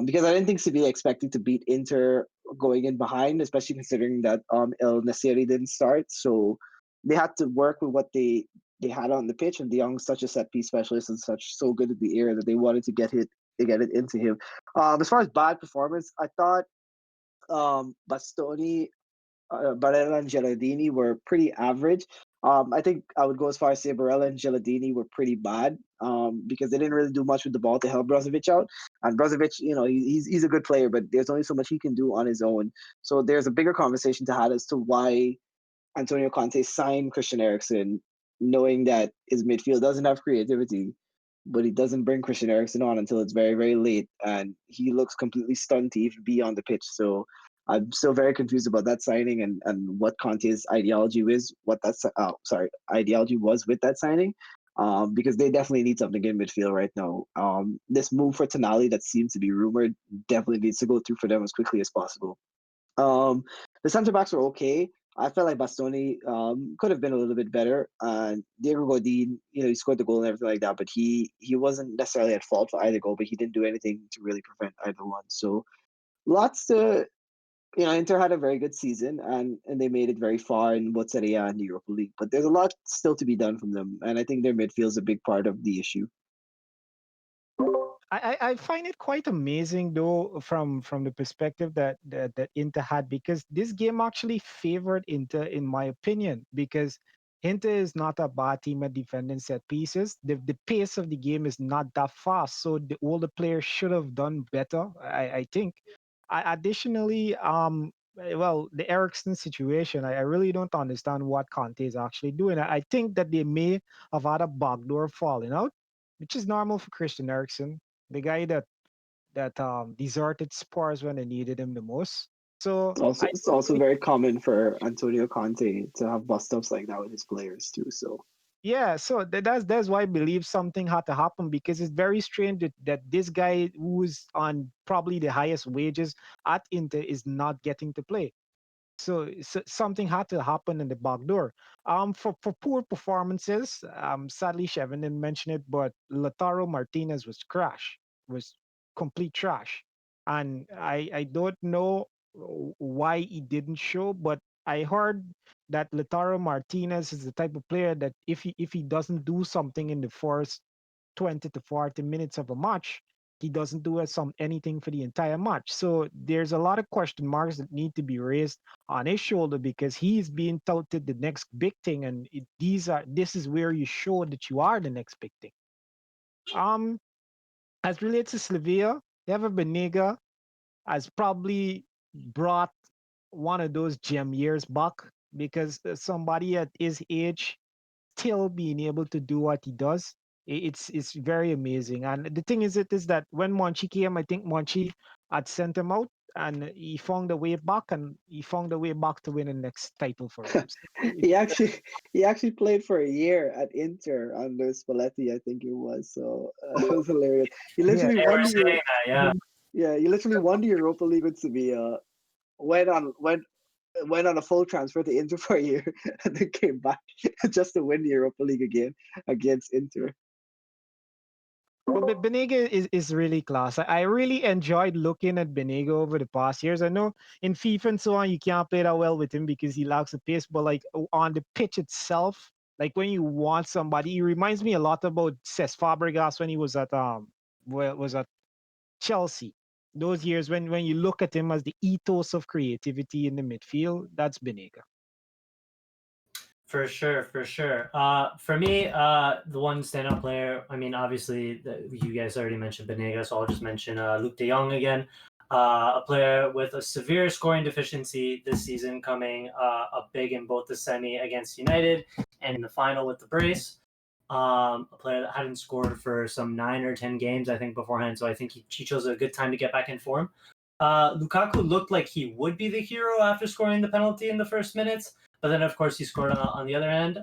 [SPEAKER 2] Because I didn't think Sevilla expected to beat Inter going in behind, especially considering that El Nasiri didn't start. So they had to work with what they had on the pitch, and De Jong's such a set piece specialist and such so good at the air that they wanted to get it into him. As far as bad performance, I thought Bastoni, Barella, and Gelardini were pretty average. I think I would go as far as say Barella and Gelardini were pretty bad because they didn't really do much with the ball to help Brozovic out. And Brozovic, he's a good player, but there's only so much he can do on his own. So there's a bigger conversation to have as to why Antonio Conte signed Christian Eriksen, knowing that his midfield doesn't have creativity, but he doesn't bring Christian Eriksen on until it's very, very late, and he looks completely stunned to even be on the pitch. So I'm still very confused about that signing and what Conte's ideology is, ideology was with that signing. Because they definitely need something in midfield right now. This move for Tonali that seems to be rumored definitely needs to go through for them as quickly as possible. The center backs were okay. I felt like Bastoni could have been a little bit better. Diego Godin, he scored the goal and everything like that, but he wasn't necessarily at fault for either goal, but he didn't do anything to really prevent either one. So lots to, Inter had a very good season and they made it very far in both Serie A and the Europa League, but there's a lot still to be done from them, and I think their midfield is a big part of the issue.
[SPEAKER 3] I find it quite amazing though from the perspective that Inter had, because this game actually favored Inter in my opinion, because Inter is not a bad team at defending set pieces. The pace of the game is not that fast, so all the players should have done better, I think. Additionally, well, the Ericsson situation, I really don't understand what Conte is actually doing. I think that they may have had a backdoor falling out, which is normal for Christian Eriksen, the guy that deserted Spurs when they needed him the most. So
[SPEAKER 2] It's also very common for Antonio Conte to have bust ups like that with his players too. So
[SPEAKER 3] yeah, so that's why I believe something had to happen, because it's very strange that this guy who's on probably the highest wages at Inter is not getting to play. So something had to happen in the back door. For poor performances, sadly Shevin didn't mention it, but Lautaro Martinez was complete trash, and I don't know why he didn't show, but I heard that Lautaro Martinez is the type of player that if he doesn't do something in the first 20 to 40 minutes of a match, he doesn't do anything for the entire match. So there's a lot of question marks that need to be raised on his shoulder, because he's being touted the next big thing, and this is where you show that you are the next big thing. Um, as relates to Slovenia, Ever Benega has probably brought one of those gem years back, because somebody at his age still being able to do what he does, it's very amazing. And the thing is that when Monchi came, I think Monchi had sent him out, and he found a way back, and he found a way back to win the next title for him. So
[SPEAKER 2] he actually he actually played for a year at Inter under Spalletti, I think it was. So it was hilarious. He
[SPEAKER 3] yeah,
[SPEAKER 2] literally
[SPEAKER 1] They
[SPEAKER 2] won
[SPEAKER 1] were
[SPEAKER 2] the
[SPEAKER 1] saying that, yeah.
[SPEAKER 2] yeah, he literally won the Europa League with Sevilla. Went on a full transfer to Inter for a year, and then came back just to win the Europa League again against Inter.
[SPEAKER 3] but Benega is really class. I really enjoyed looking at Benega over the past years. I know in FIFA and so on, you can't play that well with him because he lacks the pace, but like on the pitch itself, like when you want somebody, he reminds me a lot about Cesc Fabregas when he was at Chelsea. Those years when you look at him as the ethos of creativity in the midfield, that's Benega.
[SPEAKER 1] For sure, for sure. For me, the one standout player, I mean, obviously, you guys already mentioned Benega, so I'll just mention Luke de Jong again. A player with a severe scoring deficiency this season, coming up big in both the semi against United and in the final with the brace. A player that hadn't scored for some 9 or 10 games, I think, beforehand, so I think he chose a good time to get back in form. Lukaku looked like he would be the hero after scoring the penalty in the first minutes, but then, of course, he scored on the other end.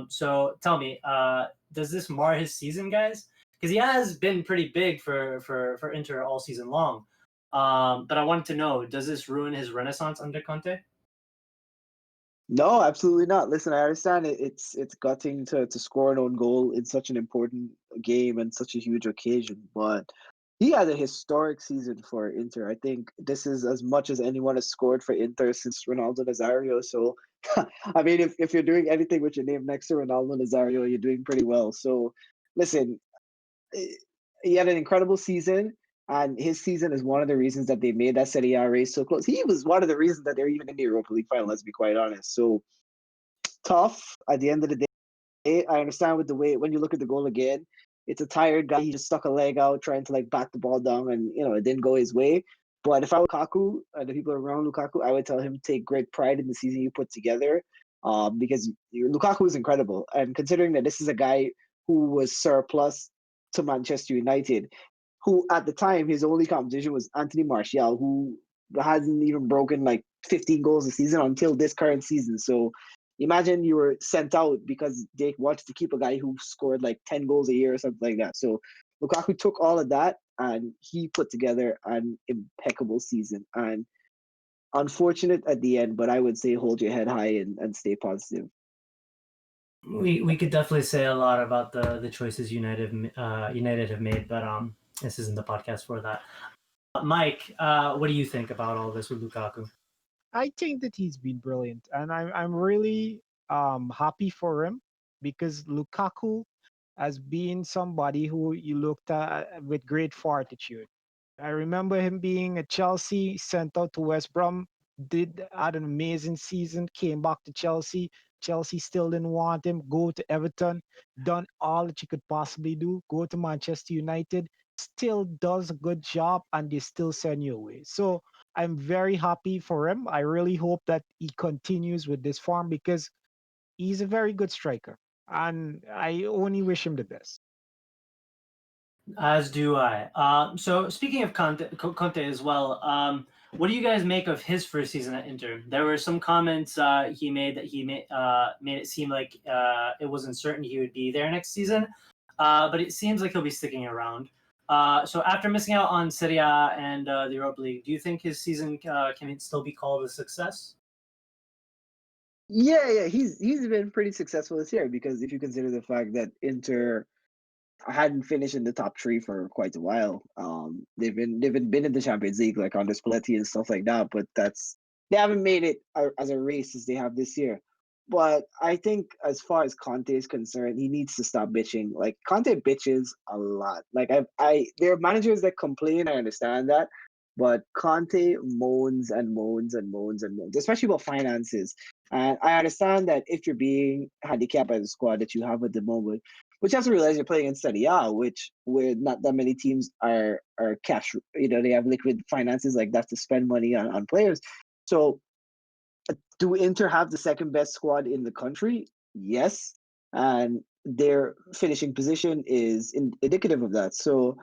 [SPEAKER 1] So tell me, does this mar his season, guys? because he has been pretty big for Inter all season long. But I wanted to know, does this ruin his renaissance under Conte?
[SPEAKER 2] No, absolutely not. Listen, I understand it's gutting to score an own goal in such an important game and such a huge occasion, but he had a historic season for Inter. I think this is as much as anyone has scored for Inter since Ronaldo Nazario. So, I mean, if you're doing anything with your name next to Ronaldo Nazario, you're doing pretty well. So, listen, eh, he had an incredible season, and his season is one of the reasons that they made that Serie A race so close. He was one of the reasons that they're even in the Europa League final. Let's be quite honest. So tough at the end of the day. I understand with the way when you look at the goal again, it's a tired guy. He just stuck a leg out trying to like back the ball down, and it didn't go his way. But if I were Lukaku and the people around Lukaku, I would tell him to take great pride in the season you put together, because Lukaku is incredible. And considering that this is a guy who was surplus to Manchester United, who at the time his only competition was Anthony Martial, who hasn't even broken like 15 goals a season until this current season. So imagine you were sent out because they wanted to keep a guy who scored like 10 goals a year or something like that. So Lukaku took all of that and he put together an impeccable season. And unfortunate at the end, but I would say hold your head high and stay positive.
[SPEAKER 1] We could definitely say a lot about the choices United have made, but this isn't the podcast for that. Mike, what do you think about all this with Lukaku?
[SPEAKER 3] I think that he's been brilliant, and I'm really happy for him because Lukaku has been somebody who you looked at with great fortitude. I remember him being at Chelsea, sent out to West Brom, had an amazing season, came back to Chelsea. Chelsea still didn't want him. Go to Everton, done all that you could possibly do. Go to Manchester United, still does a good job, and they still send you away. So I'm very happy for him. I really hope that he continues with this form because he's a very good striker, and I only wish him the best.
[SPEAKER 1] As do I. So speaking of Conte as well, what do you guys make of his first season at Inter? There were some comments he made that he made it seem like it wasn't certain he would be there next season, but it seems like he'll be sticking around. So after missing out on Serie A and the Europa League, do you think his season can still be called a success?
[SPEAKER 2] Yeah, he's been pretty successful this year because if you consider the fact that Inter hadn't finished in the top three for quite a while. They've been in the Champions League like under Spalletti and stuff like that, but they haven't made it as a race as they have this year. But I think as far as Conte is concerned, he needs to stop bitching. Like Conte bitches a lot. Like I there are managers that complain. I understand that, but Conte moans and moans and moans and moans, especially about finances. And I understand that if you're being handicapped by the squad that you have at the moment, which you have to realize you're playing in Serie A, which where not that many teams are cash. They have liquid finances like that to spend money on players. So, do Inter have the second best squad in the country? Yes, and their finishing position is indicative of that. So,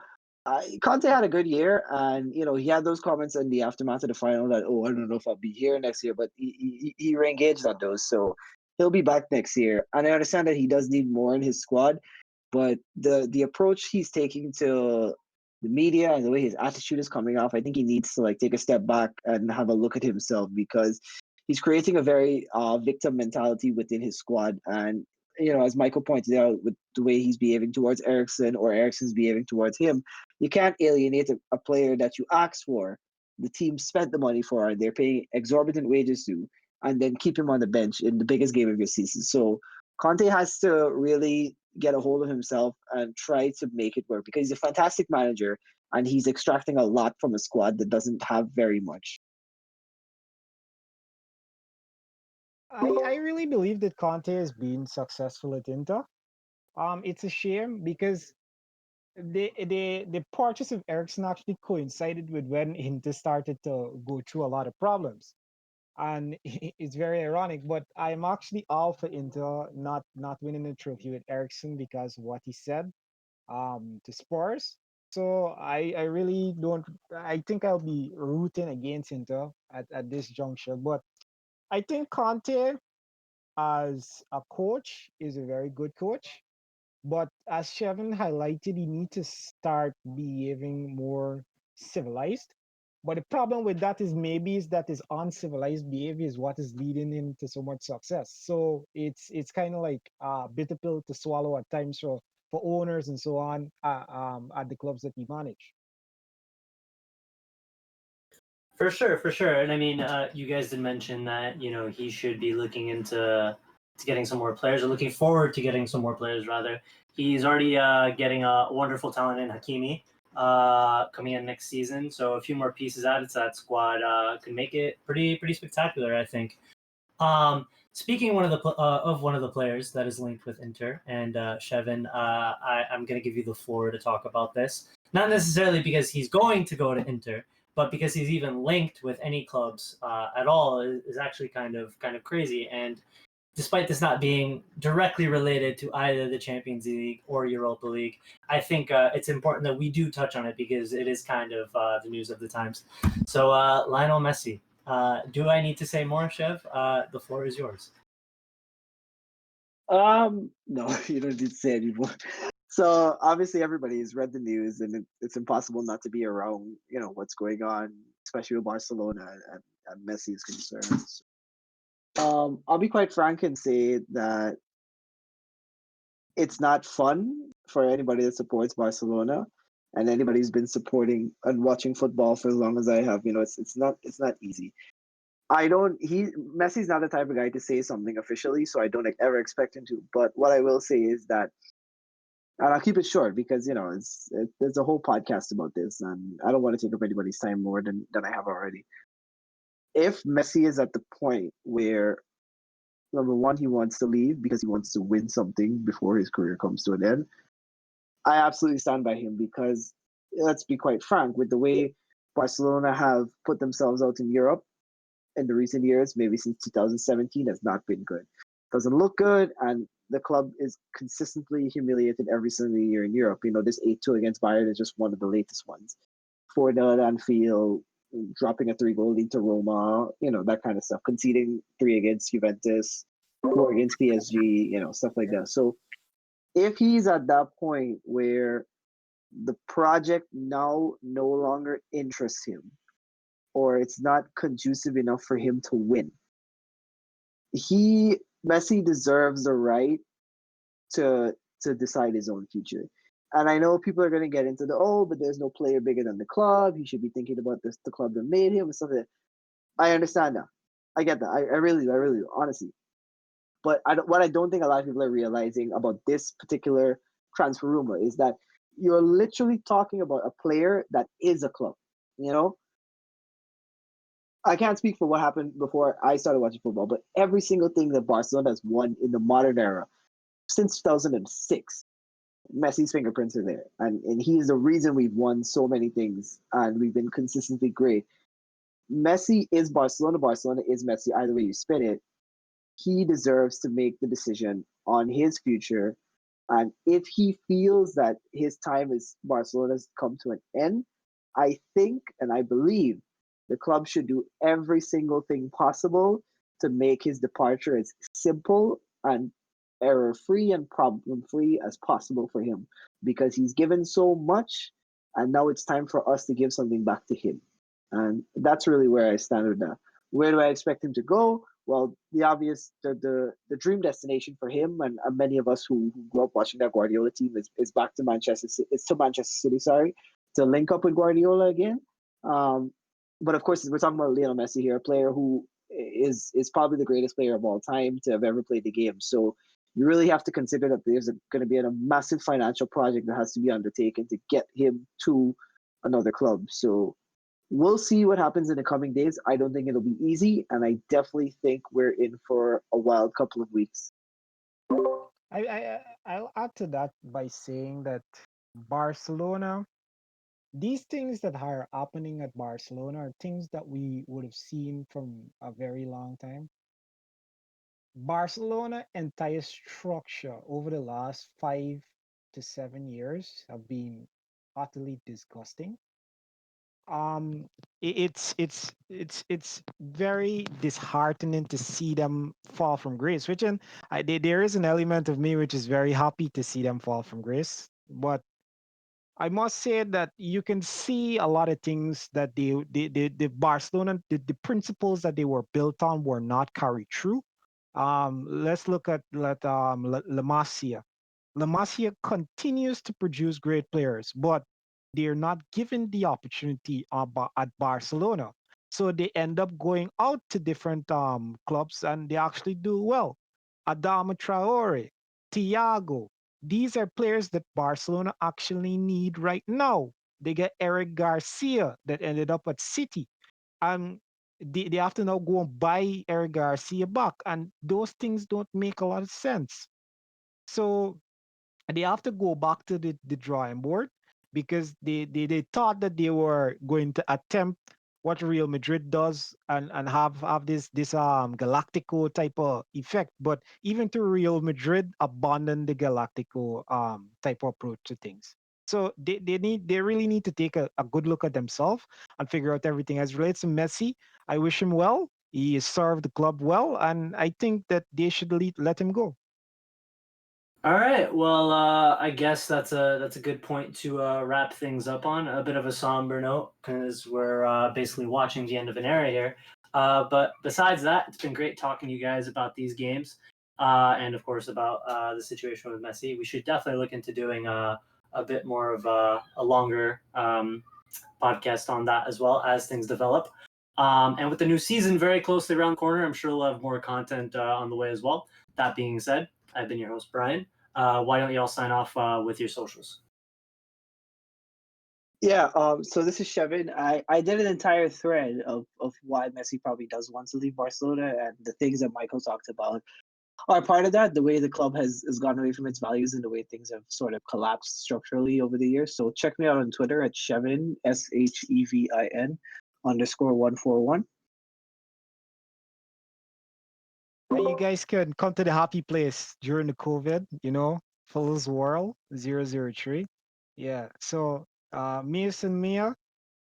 [SPEAKER 2] Conte had a good year, and he had those comments in the aftermath of the final that, oh, I don't know if I'll be here next year, but he re-engaged on those, so he'll be back next year. And I understand that he does need more in his squad, but the approach he's taking to the media and the way his attitude is coming off, I think he needs to like take a step back and have a look at himself because he's creating a very victim mentality within his squad. And as Michael pointed out, with the way he's behaving towards Ericsson or Ericsson's behaving towards him, you can't alienate a player that you asked for. The team spent the money for, they're paying exorbitant wages to, and then keep him on the bench in the biggest game of your season. So Conte has to really get a hold of himself and try to make it work because he's a fantastic manager and he's extracting a lot from a squad that doesn't have very much.
[SPEAKER 3] I really believe that Conte has been successful at Inter. It's a shame because the purchase of Ericsson actually coincided with when Inter started to go through a lot of problems, and it's very ironic. But I'm actually all for Inter not winning the trophy with Ericsson because of what he said to Spurs. So I really don't. I think I'll be rooting against Inter at this juncture. But I think Conte as a coach is a very good coach But as Shevin highlighted, he need to start behaving more civilized. But the problem with that is maybe is that his uncivilized behavior is what is leading him to so much success. So it's kind of like a bitter pill to swallow at times for owners and so on at the clubs that he manage.
[SPEAKER 1] For sure, for sure. And I mean, you guys did mention that he should be looking into to getting some more players, or looking forward to getting some more players. Rather, he's already getting a wonderful talent in Hakimi coming in next season. So a few more pieces added to that squad could make it pretty spectacular, I think. Speaking of one of the players that is linked with Inter and Shevin, I'm going to give you the floor to talk about this. Not necessarily because he's going to go to Inter, but because he's even linked with any clubs at all is actually kind of crazy. And despite this not being directly related to either the Champions League or Europa League, I think it's important that we do touch on it because it is kind of the news of the times. So Lionel Messi. Do I need to say more, Chev? The floor is yours.
[SPEAKER 2] No, you don't need to say anymore. So obviously everybody has read the news, and it's impossible not to be around, what's going on, especially with Barcelona and Messi is concerned. I'll be quite frank and say that it's not fun for anybody that supports Barcelona and anybody who's been supporting and watching football for as long as I have. It's not easy. I don't. Messi's not the type of guy to say something officially, so I don't ever expect him to. But what I will say is that, and I'll keep it short because there's a whole podcast about this, and I don't want to take up anybody's time more than I have already. If Messi is at the point where, number one, he wants to leave because he wants to win something before his career comes to an end, I absolutely stand by him because, let's be quite frank, with the way Barcelona have put themselves out in Europe in the recent years, maybe since 2017, has not been good. Doesn't look good, and the club is consistently humiliated every single year in Europe. This 8-2 against Bayern is just one of the latest ones. 4-0 at Anfield, dropping a 3-goal lead to Roma, that kind of stuff. Conceding 3 against Juventus, 4 against PSG, stuff like that. So if he's at that point where the project now no longer interests him, or it's not conducive enough for him to win, Messi deserves the right to decide his own future. And I know people are going to get into but there's no player bigger than the club. He should be thinking about the club that made him and stuff like that. I understand that. I get that. I really do, honestly. But what I don't think a lot of people are realizing about this particular transfer rumor is that you're literally talking about a player that is a club. You know, I can't speak for what happened before I started watching football, but every single thing that Barcelona has won in the modern era since 2006, Messi's fingerprints are there. And he is the reason we've won so many things and we've been consistently great. Messi is Barcelona. Barcelona is Messi. Either way you spin it, he deserves to make the decision on his future. And if he feels that his time as Barcelona's come to an end, I think and I believe the club should do every single thing possible to make his departure as simple and error free and problem free as possible for him, because he's given so much and now it's time for us to give something back to him. And that's really where I stand with that. Where do I expect him to go? Well, the obvious, the dream destination for him and many of us who grew up watching that Guardiola team is back to Manchester. It's to Manchester City, sorry, to link up with Guardiola again. But of course, we're talking about Lionel Messi here, a player who is probably the greatest player of all time to have ever played the game. So you really have to consider that there's going to be a massive financial project that has to be undertaken to get him to another club. So we'll see what happens in the coming days. I don't think it'll be easy, and I definitely think we're in for a wild couple of weeks.
[SPEAKER 3] I'll add to that by saying that Barcelona, these things that are happening at Barcelona are things that we would have seen from a very long time. Barcelona entire structure over the last 5 to 7 years have been utterly disgusting. It's very disheartening to see them fall from grace. Which and there is an element of me which is very happy to see them fall from grace. But I must say that you can see a lot of things that the Barcelona the principles that they were built on were not carried through. Let's look at La Masia. La Masia continues to produce great players, but they're not given the opportunity at Barcelona. So they end up going out to different clubs and they actually do well. Adama Traore, Thiago, these are players that Barcelona actually need right now. They get Eric Garcia that ended up at City. Um, they have to now go and buy Eric Garcia back, and those things don't make a lot of sense. So they have to go back to the drawing board because they thought that they were going to attempt what Real Madrid does and have this Galactico type of effect. But even to Real Madrid abandoned the Galactico type of approach to things. So they really need to take a good look at themselves and figure out everything. As relates to Messi, I wish him well. He served the club well, and I think that they should let him go.
[SPEAKER 1] All right. Well, I guess that's a good point to wrap things up on. A bit of a somber note because we're basically watching the end of an era here. But besides that, it's been great talking to you guys about these games, and of course about the situation with Messi. We should definitely look into doing a bit more of a longer podcast on that as well as things develop. And with the new season very closely around the corner, I'm sure we'll have more content on the way as well. That being said, I've been your host, Brian. Why don't you all sign off with your socials?
[SPEAKER 2] Yeah, so this is Shevin. I did an entire thread of why Messi probably does want to leave Barcelona, and the things that Michael talked about are part of that. The way the club has gone away from its values and the way things have sort of collapsed structurally over the years. So check me out on Twitter at Shevin SHEVIN underscore 141.
[SPEAKER 3] You guys can come to the happy place during the COVID, Fool's World 003. Yeah. So me and Mia,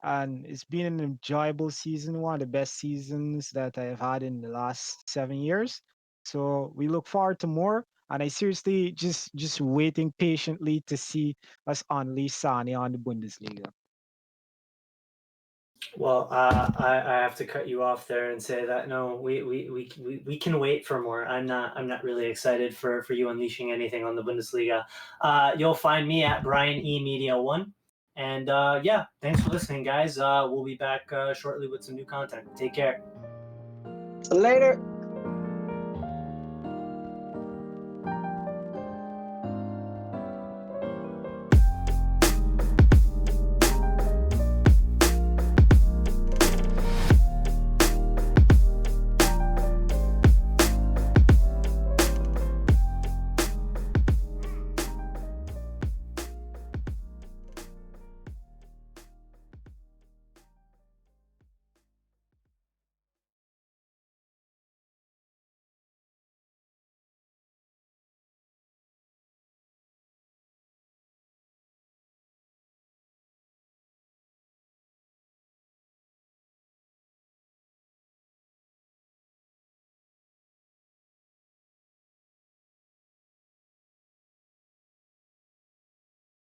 [SPEAKER 3] and it's been an enjoyable season, one of the best seasons that I've had in the last 7 years. So we look forward to more. And I seriously just waiting patiently to see us unleash Sane on the Bundesliga.
[SPEAKER 1] Well, I have to cut you off there and say that no, we can wait for more. I'm not really excited for you unleashing anything on the Bundesliga. You'll find me at Brian E Media 1. And yeah, thanks for listening, guys. We'll be back shortly with some new content. Take care.
[SPEAKER 2] Later.